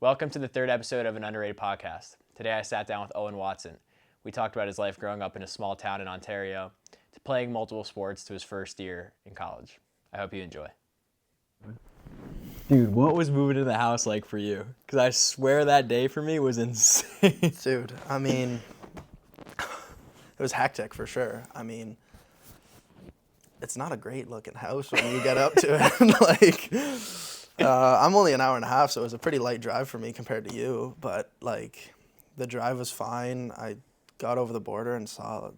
Welcome to the third episode of an underrated podcast. Today I sat down with Owen Watson. We talked about his life growing up in a small town in Ontario, to playing multiple sports to his first year in college. I hope you enjoy. Dude, what was moving to the house like for you? Because I swear that day for me was insane. Dude, I mean, it was hectic for sure. I mean, it's not a great looking house when you get up to it. I'm only an hour and a half, so it was a pretty light drive for me compared to you. But the drive was fine. I got over the border and saw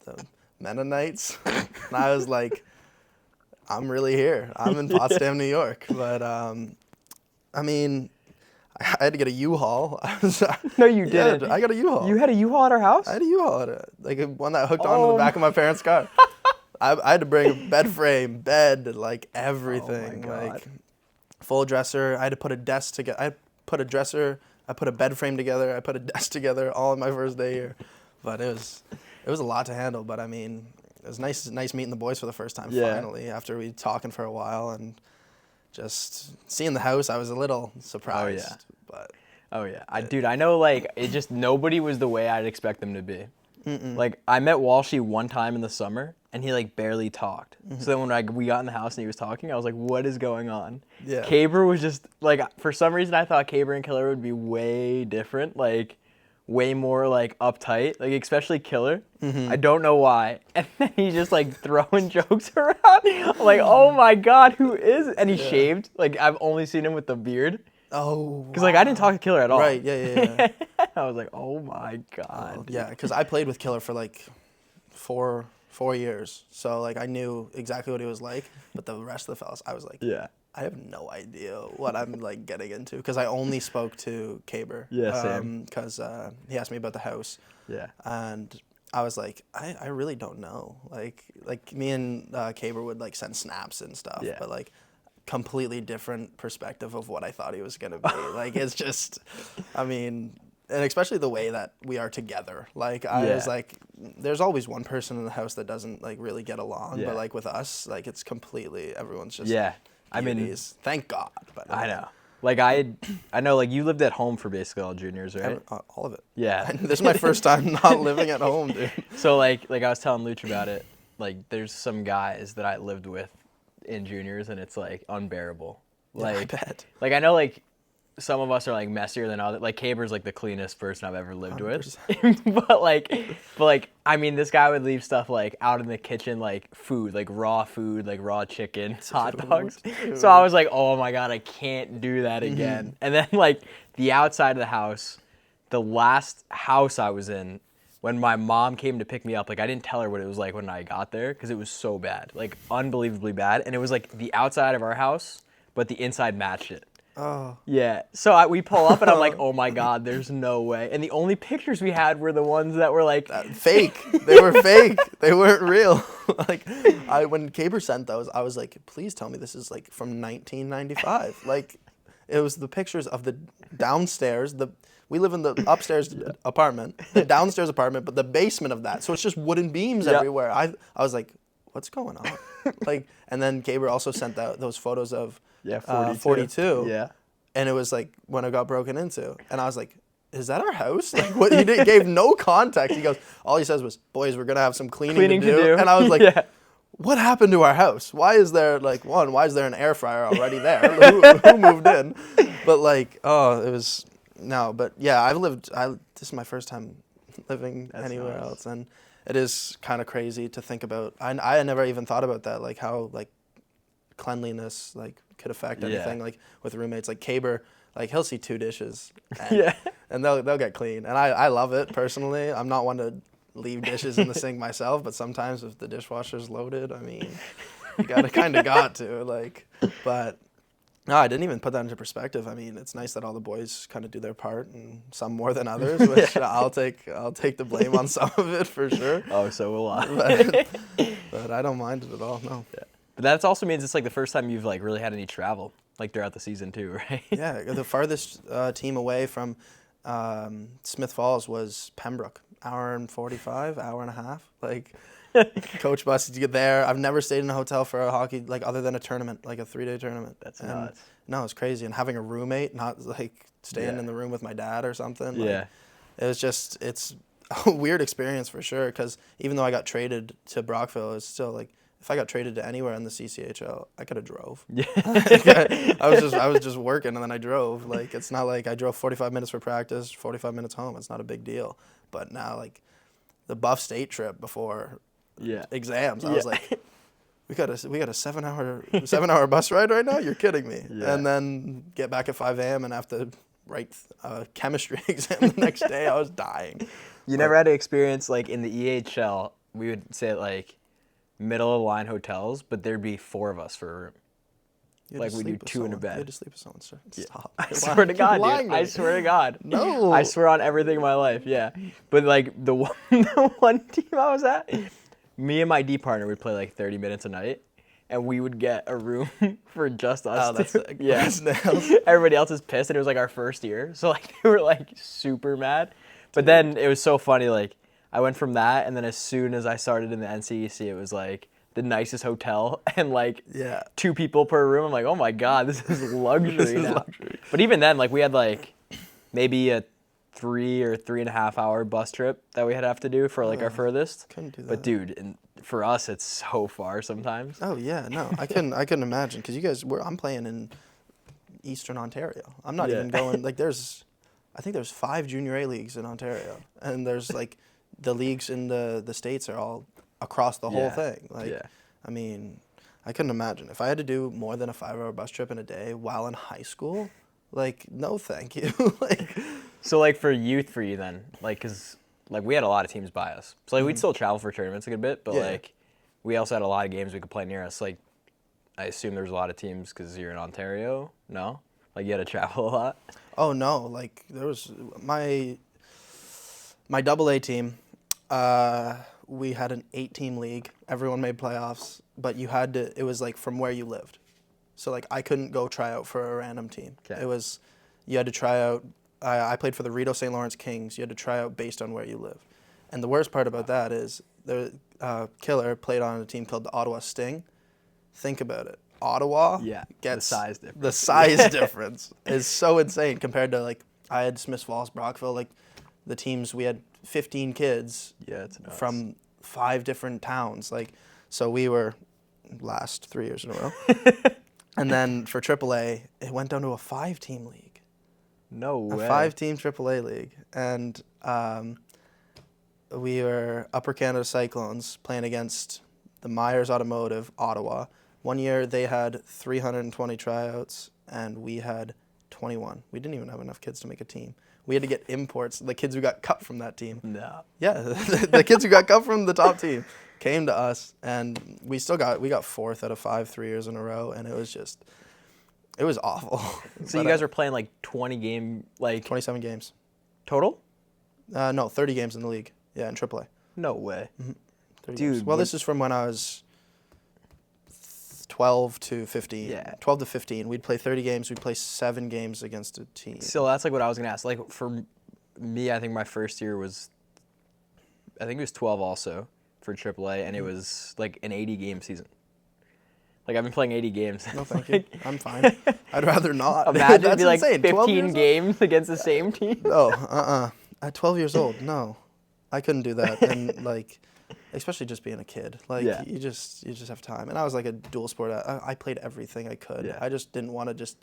the Mennonites, and I was like, I'm really here. I'm in Potsdam, New York. But I mean, I had to get a U-Haul. No, you didn't. Yeah, I got a U-Haul. You had a U-Haul at our house? I had a U-Haul, one that hooked onto the back of my parents' car. I had to bring a bed frame, everything, Oh my God. Full dresser. I had to put a desk together. I put a bed frame together. I put a desk together all on my first day here. But it was a lot to handle. But I mean, it was nice meeting the boys for the first time. Yeah. Finally, after we talking for a while and just seeing the house, I was a little surprised. Oh, yeah. But I know, it just, nobody was the way I'd expect them to be. I met Walshy one time in the summer, and he, barely talked. So then when we got in the house and he was talking, I was like, what is going on? Yeah. Caber was just, for some reason, I thought Caber and Killer would be way different, way more, uptight, especially Killer. I don't know why. And then he's just, throwing jokes around. I'm like, oh, my God, who is it? And he shaved. I've only seen him with the beard. Oh, Because, I didn't talk to Killer at all. Right, yeah. I was like, oh, my God. Yeah, because I played with Killer for 4 years, so I knew exactly what he was like. But the rest of the fellas, I was like, Yeah. I have no idea what I'm getting into, because I only spoke to Caber. Yeah, same. Because he asked me about the house. Yeah. And I was like, I really don't know. Me and Caber would send snaps and stuff, Yeah. but completely different perspective of what I thought he was gonna be. It's just, I mean. And especially the way that we are together. I was there's always one person in the house that doesn't really get along. Yeah. But with us, it's completely, everyone's just Yeah. I mean, beauties. Thank God. But I know. I know, you lived at home for basically all juniors, right? all of it. Yeah. This is my first time not living at home, dude. So, I was telling Luch about it, there's some guys that I lived with in juniors, and it's, unbearable. Yeah, I bet. I know, some of us are messier than others. Caber's the cleanest person I've ever lived with. but I mean, this guy would leave stuff out in the kitchen, food, raw chicken, hot dogs. Dude. So I was like, oh my God, I can't do that again. And then the outside of the house, the last house I was in, when my mom came to pick me up, I didn't tell her what it was like when I got there, because it was so bad, unbelievably bad. And it was the outside of our house, but the inside matched it. Oh. Yeah. So we pull up and I'm like, oh my God, there's no way. And the only pictures we had were the ones that were Fake. They were fake. They weren't real. When Caber sent those, I was like, please tell me this is from 1995. It was the pictures of the downstairs. We live in the upstairs apartment, the downstairs apartment, but the basement of that. So it's just wooden beams everywhere. I was like, what's going on? And then Caber also sent those photos of 42. Yeah. And it was when it got broken into. And I was like, is that our house? What he gave no context. He goes, all he says was, boys, we're going to have some cleaning to do. And I was like, yeah. What happened to our house? Why is there why is there an air fryer already there? who moved in? But but yeah, this is my first time living anywhere else. And it is kind of crazy to think about. I never even thought about that, how cleanliness could affect anything with roommates. Caber, he'll see 2 dishes and they'll get clean, and I love it personally. I'm not one to leave dishes in the sink myself, but sometimes if the dishwasher's loaded, I mean, you got to but no, I didn't even put that into perspective. I mean, it's nice that all the boys kind of do their part, and some more than others, which I'll take the blame on some of it for sure. Oh, so will I. But I don't mind it at all, no. Yeah. But that also means it's the first time you've really had any travel throughout the season too, right? Yeah, the farthest team away from Smith Falls was Pembroke, hour and 45, hour and a half. Coach bus to get there. I've never stayed in a hotel for a hockey, like other than a tournament, like a 3-day tournament. That's and, nuts. No, it's crazy. And having a roommate, not like staying Yeah. in the room with my dad or something. Yeah. Like, it's a weird experience for sure. Because even though I got traded to Brockville, it's still like, if I got traded to anywhere in the CCHL, I could have drove. Yeah. I was just working and then I drove. Like, it's not like I drove 45 minutes for practice, 45 minutes home. It's not a big deal. But now, like, the Buff State trip before Yeah. exams, I was like, we got a 7-hour bus ride right now? You're kidding me. Yeah. And then get back at 5 a.m. and have to write a chemistry exam the next day. I was dying. You never had to experience, like, in the EHL, we would say, like, middle of the line hotels, but there'd be 4 of us for a room. You had Like, to we do sleep with 2 in a someone. bed. You had to sleep with someone, sir. Stop. I You're swear lying. to God, You're lying dude. to I me. swear to God. No. I swear on everything in my life, yeah. But, like, the one team I was at, me and my D partner would play, like, 30 minutes a night, and we would get a room for just us Oh, that's two. sick. Yeah. That's nails. Everybody else is pissed, and it was, like, our first year. So, like, they were, like, super mad. But then it was so funny, like, I went from that, and then as soon as I started in the NCEC, it was, like, the nicest hotel and, like, Yeah. 2 people per room. I'm like, oh, my God, this is luxury This is now. luxury. But even then, like, we had, like, maybe a 3 or 3.5 hour bus trip that we had to have to do for, like, our furthest. Couldn't do that. But, dude, for us, it's so far sometimes. Oh yeah, no, I couldn't imagine because you guys I'm playing in Eastern Ontario. I'm not Yeah. even going like I think there's 5 junior A leagues in Ontario, and there's like the leagues in the States are all across the whole Yeah. thing. Like, Yeah. I mean, I couldn't imagine if I had to do more than a 5-hour bus trip in a day while in high school. Like, no, thank you. Like, So, like, for youth for you then, like, because, like, we had a lot of teams by us. So, like, we'd still travel for tournaments a good bit, but, Yeah. like, we also had a lot of games we could play near us. Like, I assume there's a lot of teams because you're in Ontario, no? Like, you had to travel a lot? oh no, like there was my double A team. We had an 8-team league. Everyone made playoffs, but you had to. It was like from where you lived. So like I couldn't go try out for a random team. Okay. It was, you had to try out. I played for the Rideau St. Lawrence Kings. You had to try out based on where you lived. And the worst part about that is the Killer played on a team called the Ottawa Sting. Think about it. Ottawa Yeah, the gets size difference. The size difference is so insane compared to like I had Smiths Falls, Brockville, like the teams we had 15 kids Yeah, it's nuts. from 5 different towns. Like, so we were last 3 years in a row. And then for AAA, it went down to a 5-team league. No way. A 5-team AAA league. And we were Upper Canada Cyclones playing against the Myers Automotive, Ottawa. One year they had 320 tryouts, and we had 21. We didn't even have enough kids to make a team. We had to get imports, the kids who got cut from that team. No. Yeah, the kids who got cut from the top team came to us, and we got 4th out of 5 3 years in a row, and it was awful. So you guys are playing like 20 game, like 27 games. total? No, 30 games in the league. Yeah, in AAA. No way. 30 Dude, games. Well, what- this is from when I was 12 to 15. Yeah. 12 to 15. We'd play 30 games. We'd play 7 games against a team. So that's like what I was gonna ask. Like for me, I think my first year was, I think it was 12 also for AAA, and it was like an 80 game season. Like I've been playing 80 games. No, thank you. I'm fine. I'd rather not. Imagine That's it'd be like insane. 12 years 15 old? games against the same team. Oh, At 12 years old, no. I couldn't do that. And like, especially just being a kid. Like Yeah. you just have time. And I was like a dual sport. I played everything I could. Yeah. I just didn't want to just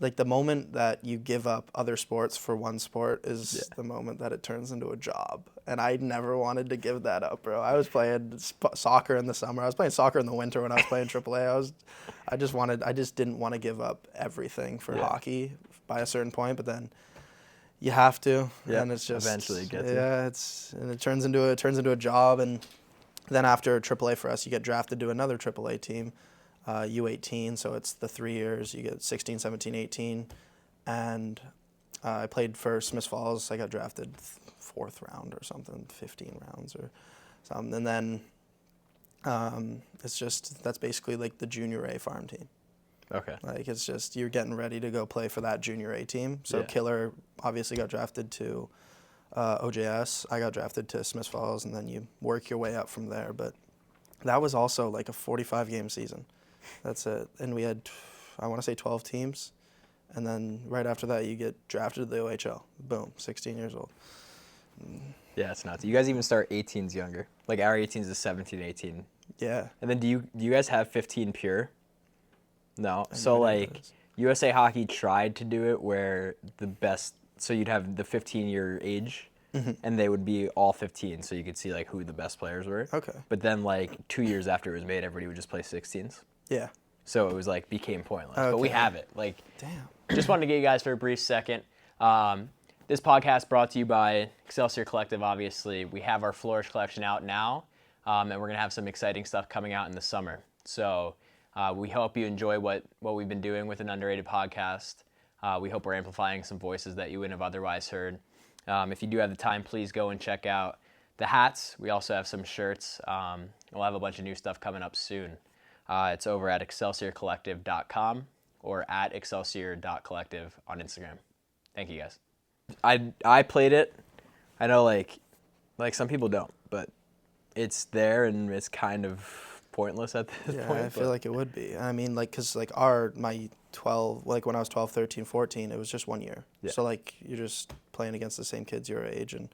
like the moment that you give up other sports for one sport is the moment that it turns into a job. And I never wanted to give that up, bro. I was playing soccer in the summer. I was playing soccer in the winter when I was playing AAA. I just didn't want to give up everything for hockey by a certain point, but then you have to, and it's just eventually it gets you. yeah, it turns into a job, and then after AAA for us, you get drafted to another AAA team, U18. So it's the 3 years. You get 16, 17, 18, and I played for Smiths Falls. I got drafted 4th round or something, 15 rounds or something, and then that's basically like the junior A farm team. Okay. Like it's just you're getting ready to go play for that junior A team. So Yeah. Killer obviously got drafted to OJS. I got drafted to Smiths Falls, and then you work your way up from there. But that was also like a 45-game season. That's it. And we had, I want to say 12 teams. And then right after that, you get drafted to the OHL. Boom, 16 years old. Yeah, it's nuts. You guys even start 18s younger. Like our 18s is 17, 18. Yeah. And then do you guys have 15 pure? No. I So never knew like this. USA Hockey tried to do it where the best, so you'd have the 15-year age, and they would be all 15, so you could see like who the best players were. Okay. But then like 2 years after it was made, everybody would just play 16s. Yeah. So it was like became pointless. But we Okay. have it. Like, Damn. just wanted to get you guys for a brief second. This podcast brought to you by Excelsior Collective, obviously. We have our Flourish collection out now, and we're going to have some exciting stuff coming out in the summer. So we hope you enjoy what we've been doing with an underrated podcast. We hope we're amplifying some voices that you wouldn't have otherwise heard. If you do have the time, please go and check out the hats. We also have some shirts. We'll have a bunch of new stuff coming up soon. It's over at excelsiorcollective.com or at excelsior.collective on Instagram. Thank you, guys. I played it. I know like some people don't, but it's there and it's kind of pointless at this Yeah, point. I feel like it would be. I mean, like, because, like, my 12, like, when I was 12, 13, 14, it was just 1 year. Yeah. So, like, you're just playing against the same kids your age. And,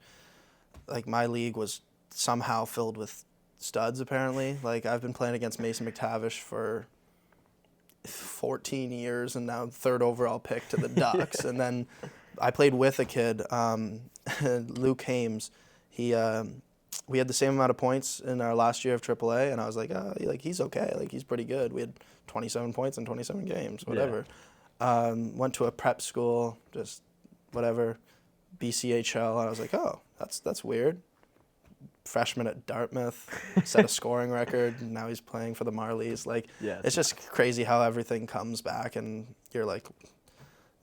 like, my league was somehow filled with studs, apparently. Like, I've been playing against Mason McTavish for 14 years and now third overall pick to the Ducks. And then I played with a kid, Luke Hames. We had the same amount of points in our last year of AAA, and I was like, he's okay. Like, he's pretty good. We had 27 points in 27 games, whatever. Went to a prep school, just whatever, BCHL, and I was like, oh, that's weird. Freshman at Dartmouth, set a scoring record, and now he's playing for the Marlies. Like, Yeah, it's just crazy how everything comes back, and you're like,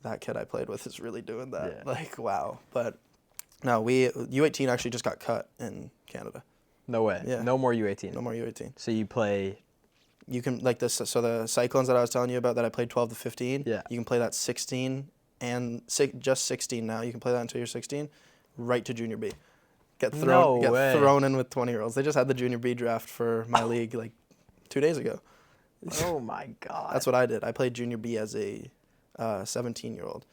that kid I played with is really doing that. Yeah. Like, wow. But no, U18 actually just got cut in Canada. No way. Yeah. No more U18. No more U18. So you play. You can, like, this. So the Cyclones that I was telling you about that I played 12 to 15. Yeah. You can play that 16 and just 16 now. You can play that until you're 16, right to junior B. Get thrown in with 20-year-olds. They just had the junior B draft for my league like 2 days ago. Oh my God. That's what I did. I played junior B as a 17-year-old.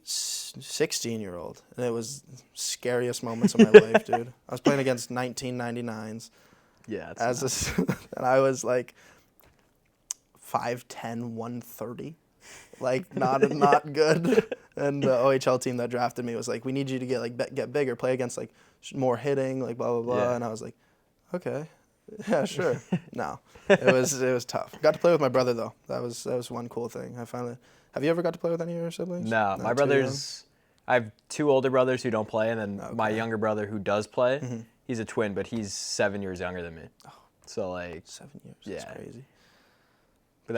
16-year-old, and it was scariest moments of my life, dude. I was playing against 1999s. Yeah. And I was like 5'10", 130, like not good. And the OHL team that drafted me was like, "We need you to get bigger, play against like more hitting, like blah blah blah." Yeah. And I was like, "Okay, yeah, sure." No, it was tough. Got to play with my brother though. That was one cool thing. Have you ever got to play with any of your siblings? No, my brothers. I have 2 older brothers who don't play, and then my younger brother who does play. Mm-hmm. He's a twin, but he's 7 years younger than me. Oh. So like 7 years. Yeah. That's crazy. But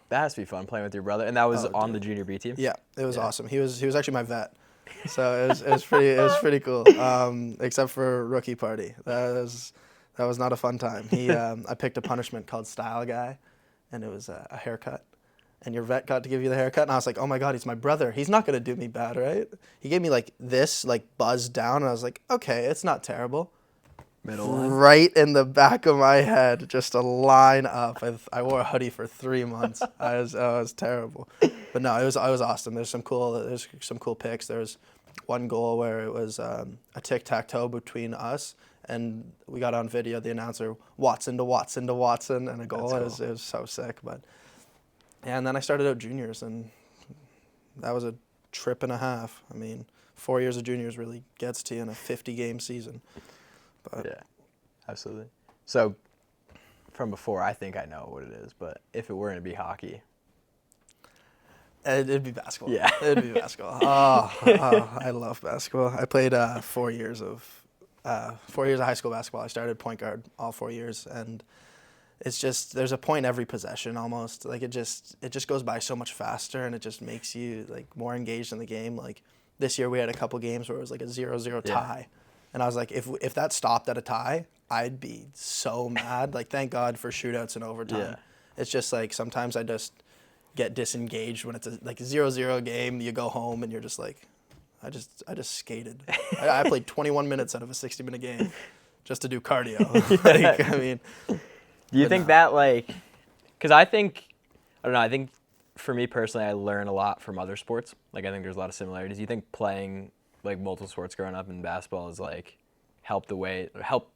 that has to be fun playing with your brother, and that was on the junior B team. Yeah, it was Yeah. awesome. He was actually my vet, so it was pretty cool. Except for rookie party, that was not a fun time. I picked a punishment called Style Guy, and it was a haircut. And your vet got to give you the haircut, and I was like, oh my God, he's my brother. He's not gonna do me bad, right? He gave me like this, like buzzed down, and I was like, okay, it's not terrible. Middle line. Right in the back of my head, just a line up. I wore a hoodie for 3 months. I was terrible, but no, it was awesome. There's some cool picks. There was one goal where it was a tic-tac-toe between us, and we got on video the announcer Watson to Watson to Watson, and a goal. That's cool. It was so sick, but yeah. And then I started out juniors, and that was a trip and a half. I mean, 4 years of juniors really gets to you in a 50-game season. But Yeah, absolutely. So, from before, I think I know what it is, but if it were going to be hockey. It'd be basketball. Yeah. It'd be basketball. Oh, I love basketball. I played 4 years of high school basketball. I started point guard all 4 years, and it's just, there's a point every possession almost. Like it just goes by so much faster, and it just makes you like more engaged in the game. Like this year we had a couple games where it was like a 0-0 tie. And I was like, if that stopped at a tie, I'd be so mad. Like, thank God for shootouts and overtime. Yeah. It's just like sometimes I just get disengaged when it's like a 0-0 game. You go home and you're just like, I just skated. I played 21 minutes out of a 60-minute game just to do cardio. Like, I mean, Do you think that, like, because I don't know, I think for me personally, I learn a lot from other sports. Like, I think there's a lot of similarities. Do you think playing, like, multiple sports growing up in basketball is, like, helped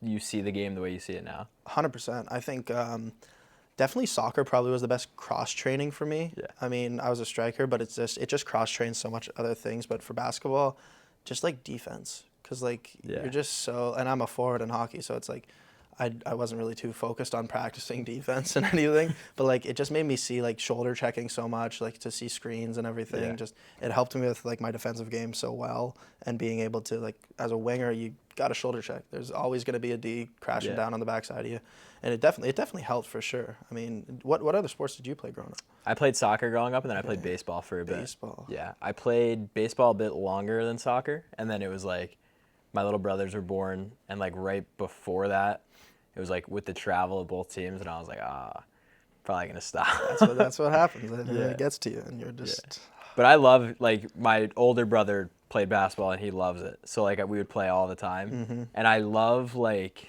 you see the game the way you see it now? 100%. I think definitely soccer probably was the best cross training for me. Yeah. I mean, I was a striker, but it just cross trains so much other things. But for basketball, just like defense, because like Yeah. you're just so. And I'm a forward in hockey, so it's like I wasn't really too focused on practicing defense and anything, but like it just made me see like shoulder checking so much, like to see screens and everything. Yeah. Just it helped me with like my defensive game so well, and being able to like as a winger, you got a shoulder check. There's always going to be a D crashing Yeah. down on the backside of you, and it definitely helped for sure. I mean, what other sports did you play growing up? I played soccer growing up, and then I played baseball for a bit. Baseball. Yeah, I played baseball a bit longer than soccer, and then it was like my little brothers were born, and like right before that, it was like with the travel of both teams, and I was like, probably gonna stop. That's what happens. Yeah. It gets to you, and you're just. But I love, like, my older brother played basketball, and he loves it. So, like, we would play all the time. Mm-hmm. And I love, like,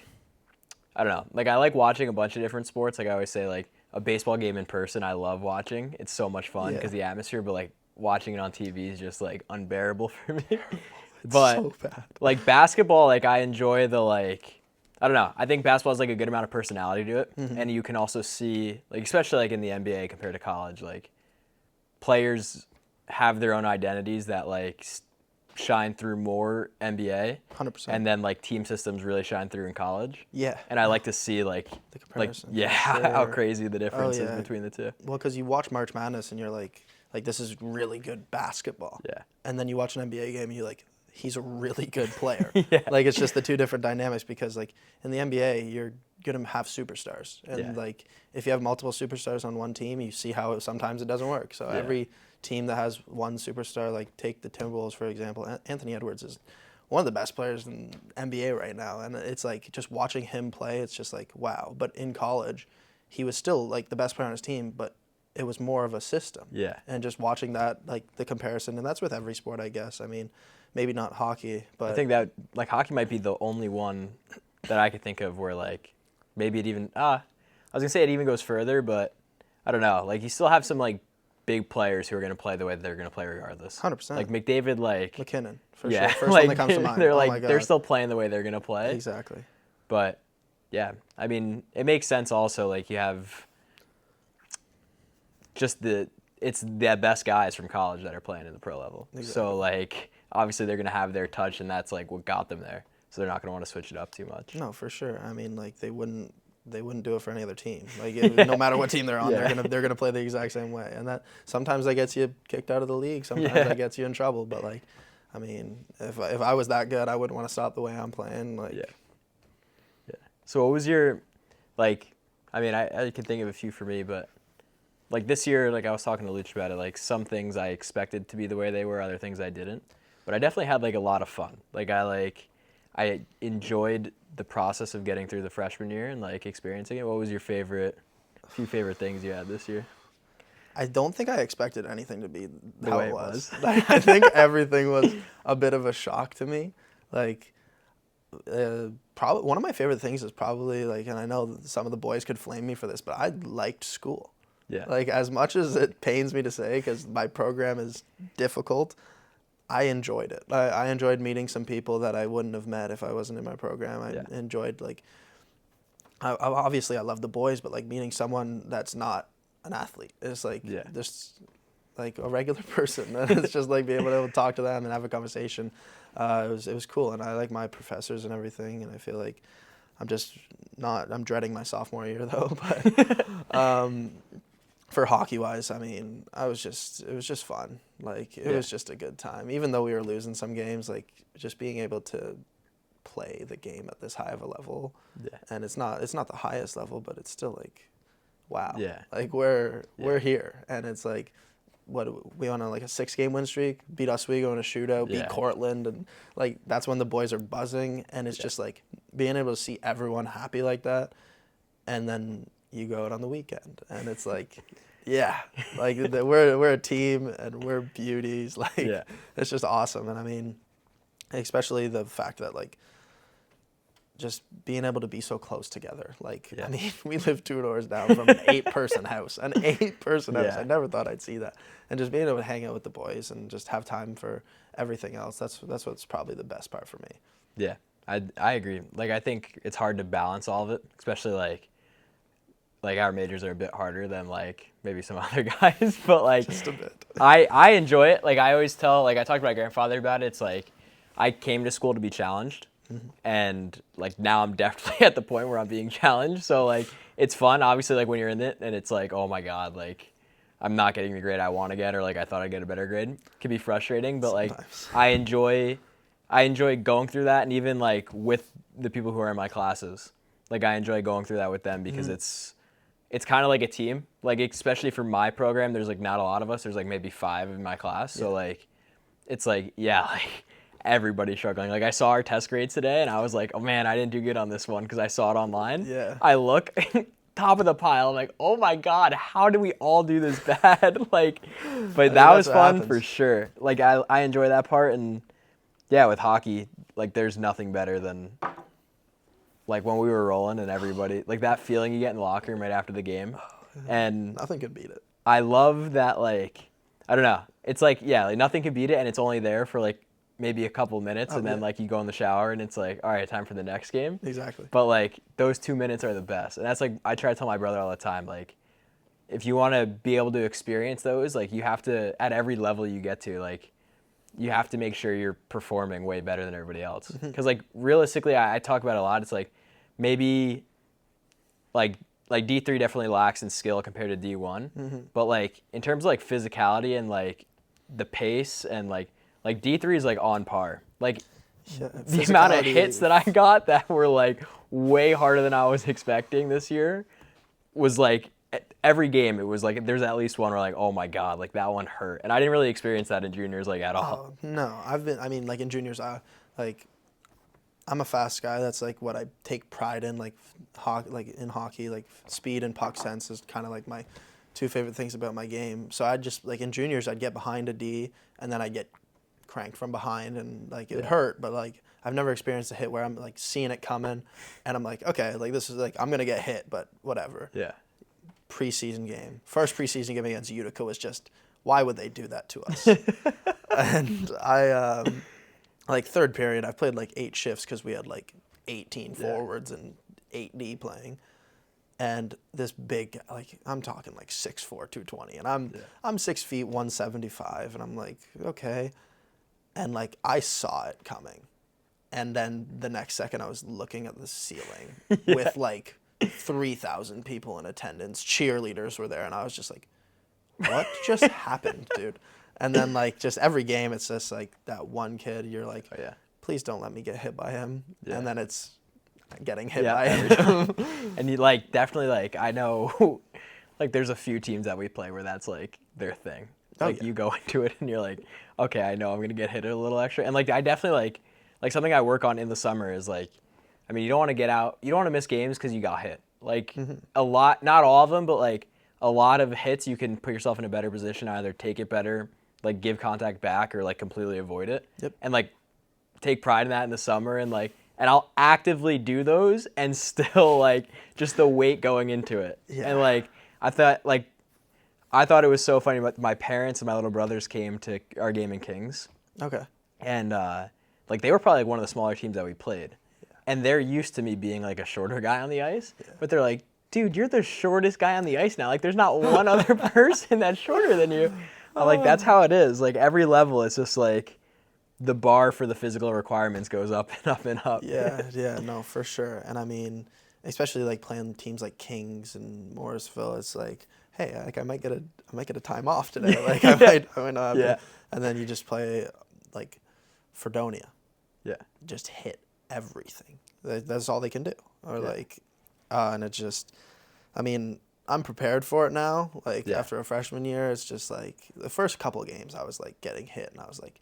I don't know. Like, I like watching a bunch of different sports. Like, I always say, like, a baseball game in person, I love watching. It's so much fun because the atmosphere, but, like, watching it on TV is just, like, unbearable for me. But, so bad. like, basketball, like, I enjoy the, like, I don't know. I think basketball has, like, a good amount of personality to it. Mm-hmm. And you can also see, like, especially, like, in the NBA compared to college, like, players have their own identities that like shine through more NBA, 100%. and then like team systems really shine through in college. Yeah. And I like to see like The comparison. yeah, for how sure. crazy the difference is yeah. between the two. Well, because you watch March Madness and you're like this is really good basketball. Yeah. And then you watch an NBA game and you're like, he's a really good player. Yeah. Like it's just the two different dynamics because like in the NBA you're gonna have superstars and like if you have multiple superstars on one team, you see how sometimes it doesn't work. So every team that has one superstar, like take the Timberwolves for example, Anthony Edwards is one of the best players in NBA right now, and it's like just watching him play, it's just like wow. But in college, he was still like the best player on his team, but it was more of a system. Yeah. And just watching that, like the comparison, and that's with every sport, I guess. I mean, maybe not hockey, but I think that like hockey might be the only one that I could think of where like maybe it even I was gonna say it even goes further, but I don't know. Like you still have some like big players who are gonna play the way that they're gonna play regardless. 100%. Like McDavid, like McKinnon, for yeah, sure. First like, one that comes to mind. They're Oh like my God. they're still playing the way they're gonna play. Exactly. But yeah, I mean, it makes sense also. Like you have just it's the best guys from college that are playing in the pro level. Exactly. So like obviously they're gonna have their touch, and that's like what got them there. So they're not gonna want to switch it up too much. No, for sure. I mean, like they wouldn't do it for any other team. Like no matter what team they're on, they're gonna play the exact same way. And that sometimes that gets you kicked out of the league. Sometimes that gets you in trouble. But like, I mean, if I was that good, I wouldn't want to stop the way I'm playing. Like, Yeah. So what was your like? I mean, I can think of a few for me, but like this year, like I was talking to Luch about it. Like some things I expected to be the way they were, other things I didn't. But I definitely had like a lot of fun. Like I enjoyed the process of getting through the freshman year and like experiencing it. What was your few favorite things you had this year? I don't think I expected anything to be The how way it it was. was. I think everything was a bit of a shock to me. Like, probably one of my favorite things is probably like, and I know some of the boys could flame me for this, but I liked school. Yeah. Like as much as it pains me to say, because my program is difficult, I enjoyed it. I enjoyed meeting some people that I wouldn't have met if I wasn't in my program. I enjoyed like, obviously I love the boys, but like meeting someone that's not an athlete is like just like a regular person. It's just like being able to talk to them and have a conversation. It was cool, and I like my professors and everything. And I feel like I'm dreading my sophomore year though. But for hockey wise, I mean, it was just fun. Like it was just a good time, even though we were losing some games. Like just being able to play the game at this high of a level, and it's not the highest level, but it's still like, wow, like we're here, and it's like, what we on like a 6-game win streak, beat Oswego in a shootout, beat Cortland, and like that's when the boys are buzzing, and it's just like being able to see everyone happy like that, and then you go out on the weekend, and it's like Yeah, like we're a team and we're beauties. Like Yeah. it's just awesome, and I mean, especially the fact that like just being able to be so close together. Like Yeah. I mean, we live 2 doors down from an 8-person house, an 8-person house. Yeah. I never thought I'd see that, and just being able to hang out with the boys and just have time for everything else. That's what's probably the best part for me. Yeah, I agree. Like I think it's hard to balance all of it, especially like our majors are a bit harder than like maybe some other guys, but like Just a bit. I enjoy it. Like I always tell, like I talked to my grandfather about it. It's like I came to school to be challenged, and like now I'm definitely at the point where I'm being challenged. So like it's fun, obviously, like when you're in it, and it's like, oh my god, like I'm not getting the grade I want to get, or like I thought I'd get a better grade. It can be frustrating, but like Sometimes. I enjoy going through that, and even like with the people who are in my classes, like I enjoy going through that with them because it's kind of like a team. Like especially for my program, there's like not a lot of us. There's like maybe 5 in my class, so like it's like yeah, like everybody's struggling. Like I saw our test grades today, and I was like, oh man, I didn't do good on this one because I saw it online. Yeah. I look. Top of the pile. I'm like, oh my god, how do we all do this bad? Like, but that was that's what fun happens. for sure. Like I enjoy that part, and yeah, with hockey, like there's nothing better than like when we were rolling and everybody like that feeling you get in the locker room right after the game. And Nothing could beat it. I love that like I don't know. It's like yeah, like nothing can beat it and it's only there for like maybe a couple minutes and then yeah. like you go in the shower and it's like, all right, time for the next game. Exactly. But like those 2 minutes are the best. And that's like I try to tell my brother all the time, like if you want to be able to experience those, like you have to at every level you get to, like you have to make sure you're performing way better than everybody else. Because like realistically, I talk about it a lot. It's like maybe like D3 definitely lacks in skill compared to D1, but like in terms of like physicality and like the pace and like D3 is like on par. Like Yeah, the amount of physicality- hits that I got that were like way harder than I was expecting this year was like every game it was like there's at least one where like oh my god like that one hurt and I didn't really experience that in juniors like at all. Oh, no, I mean, like in juniors, like I'm a fast guy. That's like what I take pride in. Like in hockey, like speed and puck sense is kind of like my 2 favorite things about my game. So I'd just like in juniors, I'd get behind a D and then I'd get cranked from behind and like it hurt. But like I've never experienced a hit where I'm like seeing it coming, and I'm like, okay, like this is like I'm gonna get hit, but whatever. Yeah. Preseason game, first preseason game against Utica was just why would they do that to us? And I like third period, I've played like 8 shifts because we had like 18 forwards and 8D playing. And this big, like I'm talking like 6'4", 220, and I'm 6 feet 175, and I'm like okay, and like I saw it coming, and then the next second I was looking at the ceiling with like 3,000 people in attendance, cheerleaders were there, and I was just like, what just happened, dude? And then like just every game, it's just like that one kid. You're like, Oh yeah. please don't let me get hit by him. Yeah. And then it's getting hit Yeah, by every him. And you like definitely like I know like there's a few teams that we play where that's like their thing. Oh, Like yeah. you go into it and you're like, okay, I know I'm gonna get hit a little extra. And like I definitely like something I work on in the summer is like, I mean you don't want to get out, you don't want to miss games because you got hit. Like a lot, not all of them, but like a lot of hits you can put yourself in a better position, either take it better, like give contact back, or like completely avoid it. Yep. And like take pride in that in the summer and like and I'll actively do those and still like just the weight going into it. Yeah. And like I thought it was so funny, but my parents and my little brothers came to our game in Kings, Okay. and like they were probably like one of the smaller teams that we played. And they're used to me being like a shorter guy on the ice, but they're like, dude, you're the shortest guy on the ice now. Like there's not one other person that's shorter than you. I'm like, that's how it is. Like every level, it's just like the bar for the physical requirements goes up and up and up. Yeah, no, for sure. And I mean, especially like playing teams like Kings and Morrisville, it's like, hey, like I might get a time off today. Like I might not have Yeah. And then you just play like Fredonia, Yeah. just hit everything. That's all they can do. Or like, and it just, I mean, I'm prepared for it now. Like after a freshman year, it's just like the first couple of games I was like getting hit and I was like,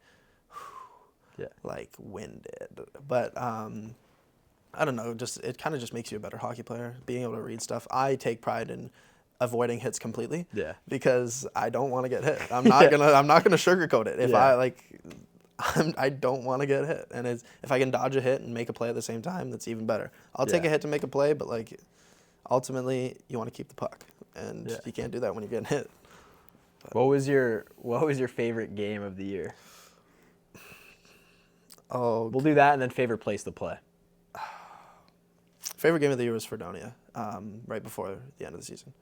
like winded. But I don't know, just it kind of just makes you a better hockey player, being able to read stuff. I take pride in avoiding hits completely. Yeah. Because I don't want to get hit. I'm not gonna sugarcoat it. If I don't want to get hit, and if I can dodge a hit and make a play at the same time, that's even better. I'll take a hit to make a play, but like ultimately you want to keep the puck, and you can't do that when you're getting hit. But What was your favorite game of the year? Oh, We'll do that and then favorite place to play. favorite game of the year was Fredonia, right before the end of the season.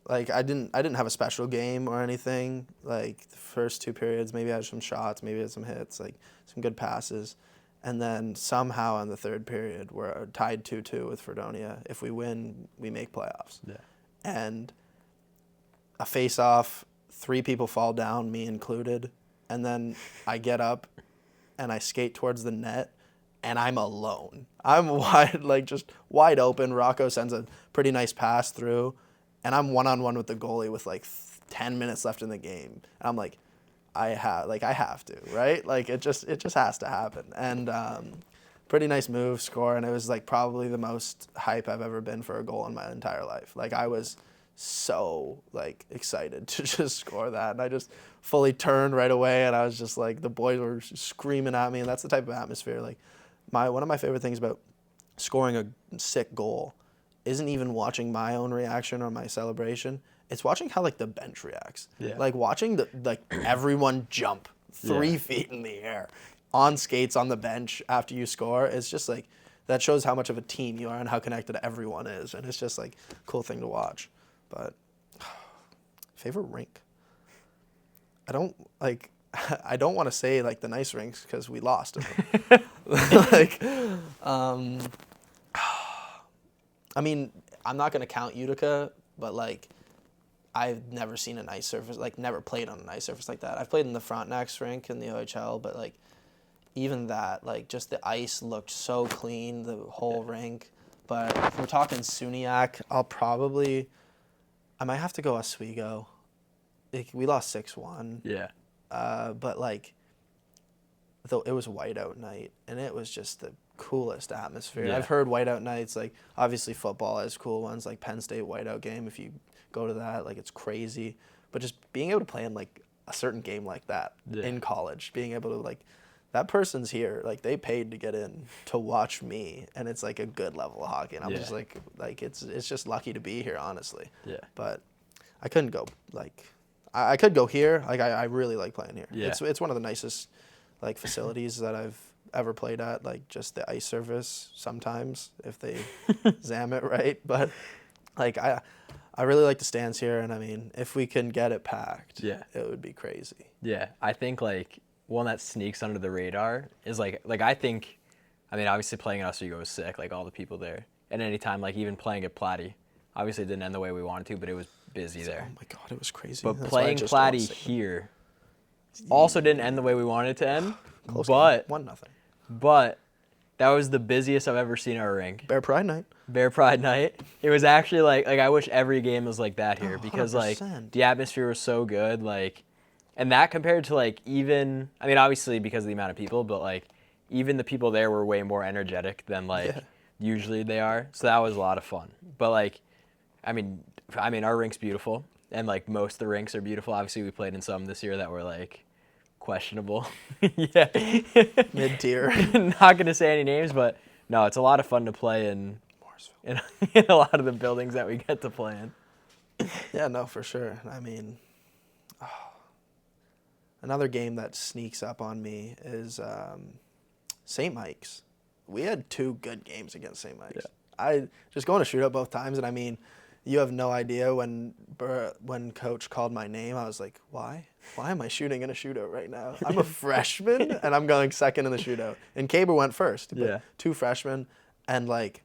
Like I didn't have a special game or anything. Like the first two periods, maybe I had some shots, maybe I had some hits, like some good passes. And then somehow in the third period, we're tied 2-2 with Fredonia. If we win, we make playoffs. Yeah. And a face-off, 3 people fall down, me included. And then I get up and I skate towards the net, and I'm alone. I'm wide, like just wide open. Rocco sends a pretty nice pass through, and I'm one-on-one with the goalie with like 10 minutes left in the game. And I'm like, I have to, right? Like it just has to happen. And pretty nice move, score, and it was like probably the most hype I've ever been for a goal in my entire life. Like I was so like excited to just score that, and I just fully turned right away, and I was just like, the boys were screaming at me, and that's the type of atmosphere. Like one of my favorite things about scoring a sick goal isn't even watching my own reaction or my celebration. It's watching how like the bench reacts. Yeah. Like watching everyone jump 3 feet in the air on skates on the bench after you score. It's just like that shows how much of a team you are and how connected everyone is, and it's just like a cool thing to watch. But favorite rink? I don't want to say like the nice rinks because we lost them. Like, I mean, I'm not gonna count Utica, but like, I've never seen an ice surface, like never played on an ice surface like that. I've played in the Frontenac rink in the OHL, but like, even that, like just the ice looked so clean, the whole rink. But if we're talking Suniac, I might have to go Oswego. We lost 6-1. Yeah. But like, though it was whiteout night, and it was just the coolest atmosphere. Yeah. I've heard whiteout nights, like obviously football has cool ones, like Penn State whiteout game. If you go to that, like it's crazy. But just being able to play in like a certain game like that in college, being able to like, that person's here, like they paid to get in to watch me, and it's like a good level of hockey, and I'm just like it's just lucky to be here, honestly. Yeah. But I couldn't go like I could go here. Like I really like playing here. Yeah. It's one of the nicest like facilities that I've ever played at. Like just the ice surface sometimes if they zam it right, but like I really like the stands here, and I mean if we can get it packed, it would be crazy. Yeah, I think like one that sneaks under the radar is like I mean obviously playing at Oswego was sick, like all the people there, and anytime like even playing at Platy, obviously it didn't end the way we wanted to, but it was busy there. Oh my god, it was crazy. But That's playing Platy here also didn't end the way we wanted it to end. Close but game. 1-0. But that was the busiest I've ever seen our rink. Bear Pride night. Bear Pride night. It was actually like I wish every game was like that here, because like 100%. the atmosphere was so good, like, and that compared to like even, I mean obviously because of the amount of people, but like even the people there were way more energetic than like usually they are. So that was a lot of fun. But like I mean our rink's beautiful, and like most of the rinks are beautiful. Obviously we played in some this year that were like questionable. Yeah. Mid-tier. Not gonna say any names, but no, it's a lot of fun to play in a lot of the buildings that we get to play in. Yeah, no, for sure. I mean, another game that sneaks up on me is St. Mike's. We had 2 good games against St. Mike's. Yeah. I just going to shootout both times, and I mean, you have no idea when Coach called my name, I was like, why? Why am I shooting in a shootout right now? I'm a freshman, and I'm going second in the shootout. And Caber went first. But 2 freshmen, and like,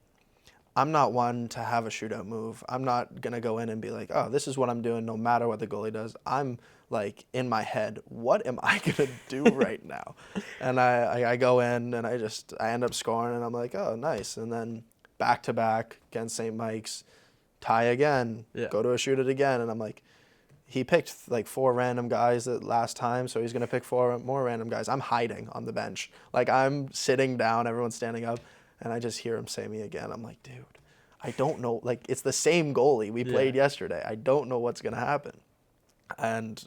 I'm not one to have a shootout move. I'm not going to go in and be like, oh, this is what I'm doing no matter what the goalie does. I'm like, in my head, what am I going to do right now? And I go in, and I end up scoring, and I'm like, oh, nice. And then back-to-back against St. Mike's, tie again, go to a shootout again. And I'm like, he picked like 4 random guys that last time, so he's going to pick 4 more random guys. I'm hiding on the bench. Like, I'm sitting down, everyone's standing up, and I just hear him say me again. I'm like, dude, I don't know. Like, it's the same goalie we played yesterday. I don't know what's going to happen. And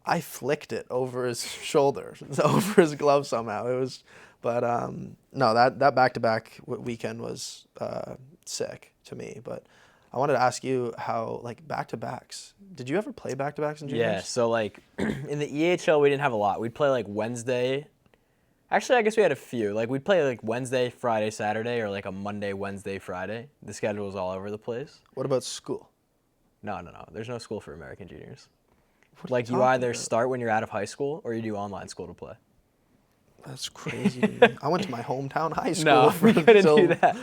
I flicked it over his shoulder, over his glove somehow. It was, but no, that back-to-back weekend was sick to me. But I wanted to ask you how, like, back-to-backs. Did you ever play back-to-backs in juniors? Yeah, so like in the EHL we didn't have a lot. We'd play like Wednesday. Actually, I guess we had a few. Like we'd play like Wednesday, Friday, Saturday, or like a Monday, Wednesday, Friday. The schedule was all over the place. What about school? No. There's no school for American juniors. What are Like you talking either about? start when you're out of high school or you do online school to play. That's crazy to me. I went to my hometown high school. No, we couldn't do that.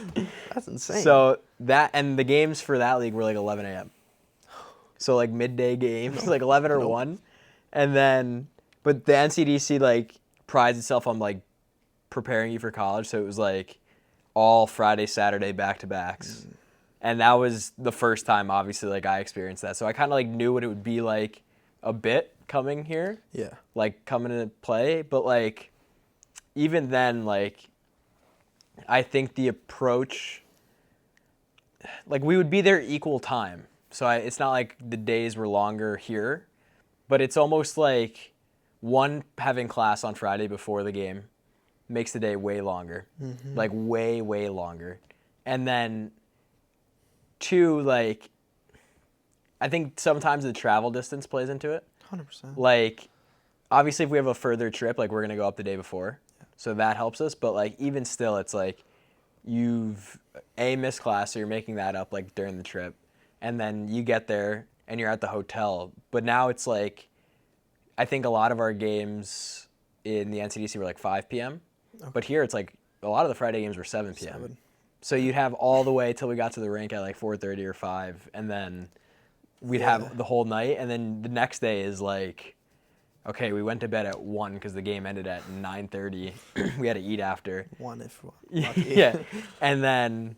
That's insane. So that and the games for that league were like 11 a.m. So like midday games, like 11 or 1. And then, but the NCDC like prides itself on like preparing you for college. So it was like all Friday, Saturday back-to-backs. And that was the first time, obviously, like I experienced that. So I kind of like knew what it would be like a bit coming here. Yeah. Like coming to play. But like, even then, like, I think the approach, like we would be there equal time. So it's not like the days were longer here, but it's almost like one, having class on Friday before the game makes the day way longer, like way, way longer. And then two, like, I think sometimes the travel distance plays into it. 100%. Like, obviously if we have a further trip, like we're going to go up the day before. So that helps us. But like, even still, it's like you've missed class, so you're making that up like during the trip. And then you get there and you're at the hotel. But now it's like, I think a lot of our games in the NCDC were like 5 p.m. Okay. But here it's like a lot of the Friday games were 7 p.m. 7. So you'd have all the way till we got to the rink at like 4:30 or 5. And then we'd have the whole night. And then the next day is like, okay, we went to bed at 1 because the game ended at 9:30. We had to eat after. 1 if lucky. Yeah. And then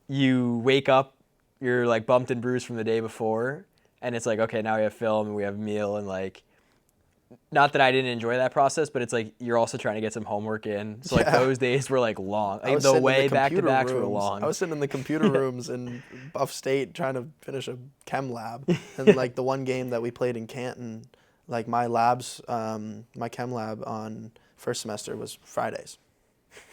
you wake up, you're like bumped and bruised from the day before, and it's like, okay, now we have film and we have a meal, and like, not that I didn't enjoy that process, but it's like you're also trying to get some homework in. So like those days were like long. Like, the way back-to-backs were long. I was sitting in the computer rooms in Buff State trying to finish a chem lab. And like the one game that we played in Canton, like my labs, my chem lab on first semester was Fridays.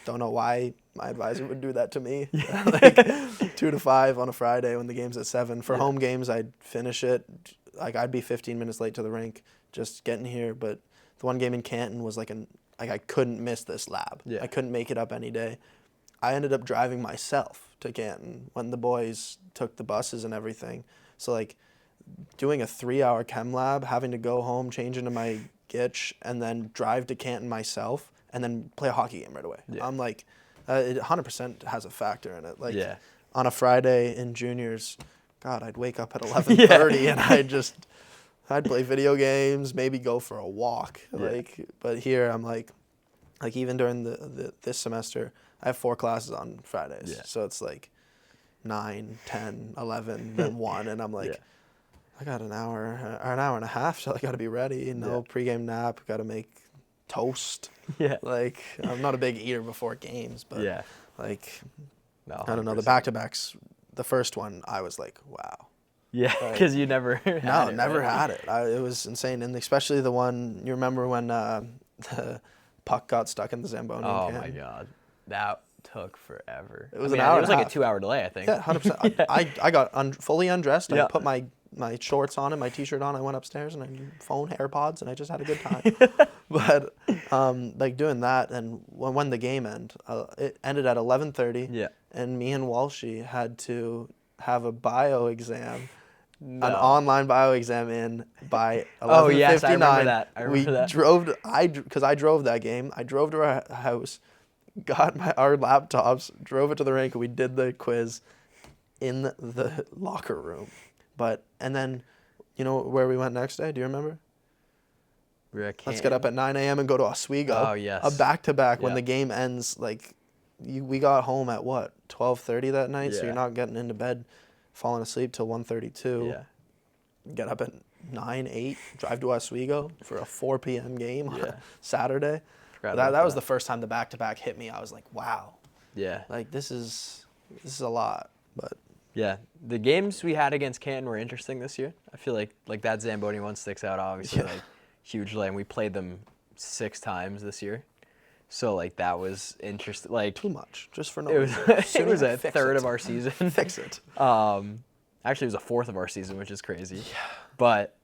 Don't know why my advisor would do that to me. Like 2 to 5 on a Friday when the game's at 7. For home games, I'd finish it. Like I'd be 15 minutes late to the rink, just getting here. But the one game in Canton was like I couldn't miss this lab. Yeah. I couldn't make it up any day. I ended up driving myself to Canton when the boys took the buses and everything. So like doing a 3-hour chem lab, having to go home, change into my gitch, and then drive to Canton myself, and then play a hockey game right away. Yeah. I'm like, it 100% has a factor in it. Like on a Friday in juniors, God, I'd wake up at 11:30 and I'd play video games, maybe go for a walk. Like, but here I'm like even during this semester, I have 4 classes on Fridays. Yeah. So it's like 9, 10, 11, then 1, and I'm like, I got an hour and a half till I got to be ready. Pregame nap, got to make toast. Yeah. Like, I'm not a big eater before games, but like, no, I don't know. The back-to-backs, the first one, I was like, wow. Yeah, because you never had it. Never had it. It was insane. And especially the one, you remember when the puck got stuck in the Zamboni can? My God. That took forever. It was an hour. It was like a 2-hour delay, I think. Yeah, 100%. I got fully undressed. I put my shorts on and my T-shirt on. I went upstairs and I phone AirPods and I just had a good time. But like doing that, and when the game it ended at 11:30. Yeah. And me and Walshy had to have a bio exam. An online bio exam in by 11:59. Oh yes, I remember that. Because I drove that game. I drove to our house, got our laptops, drove it to the rink, and we did the quiz in the locker room. And then, you know where we went next day? Do you remember? Let's get up at 9 a.m. and go to Oswego. Oh yes. A back-to-back when the game ends. Like, we got home at what, 12:30 that night. Yeah. So you're not getting into bed, falling asleep till 1:32. Yeah. Get up at 9, 8, drive to Oswego for a 4 p.m. game on a Saturday. That was the first time the back-to-back hit me. I was like, wow. Yeah. Like, this is this is a lot, but Yeah, the games we had against Canton were interesting this year. I feel like that Zamboni one sticks out obviously Yeah. like hugely, and we played them 6 times this year, so like that was interesting. Like too much just for no it was reason. it Sooner was a fix third it. of our season. Fix it. Actually, it was a fourth of our season, which is crazy. Yeah. But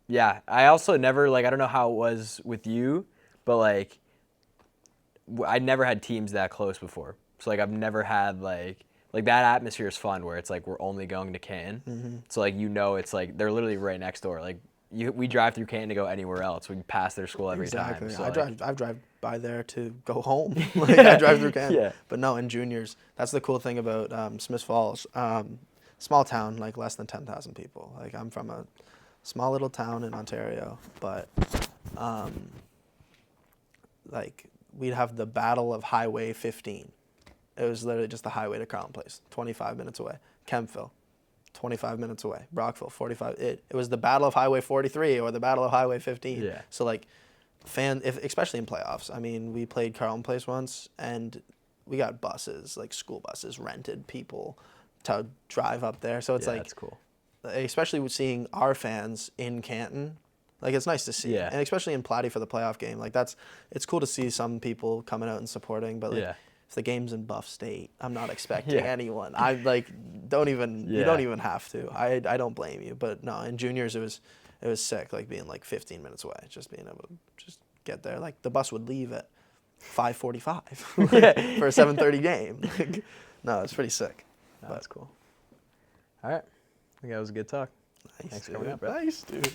yeah, I also never like I don't know how it was with you, but like I never had teams that close before. So like I've never had like that atmosphere is fun where it's like we're only going to Canton. Mm-hmm. So like it's like they're literally right next door. Like we drive through Canton to go anywhere else. We pass their school every Exactly. time. So I drive by there to go home. Like I drive through Canton. Yeah. But no, in juniors, that's the cool thing about Smiths Falls. Small town, like less than 10,000 people. Like I'm from a small little town in Ontario, but like we'd have the Battle of Highway 15. It was literally just the highway to Carlton Place, 25 minutes away. Kempville, 25 minutes away. Brockville, 45. It was the Battle of Highway 43 or the Battle of Highway 15. Yeah. So like, especially in playoffs. I mean, we played Carlton Place once, and we got buses, like school buses, rented people to drive up there. So it's yeah, like, that's cool. especially with seeing our fans in Canton. Like it's nice to see, Yeah. and especially in Platy for the playoff game. Like it's cool to see some people coming out and supporting. But like, Yeah. if the game's in Buff State, I'm not expecting Yeah. anyone. I like you don't even have to. I don't blame you. But no, in juniors it was sick. Like being like 15 minutes away, just being able to just get there. Like the bus would leave at 5:45 for a 7:30 game. No, it's pretty sick. That's cool. All right, I think that was a good talk. Nice, Thanks for dude. coming out, bro. Nice, dude.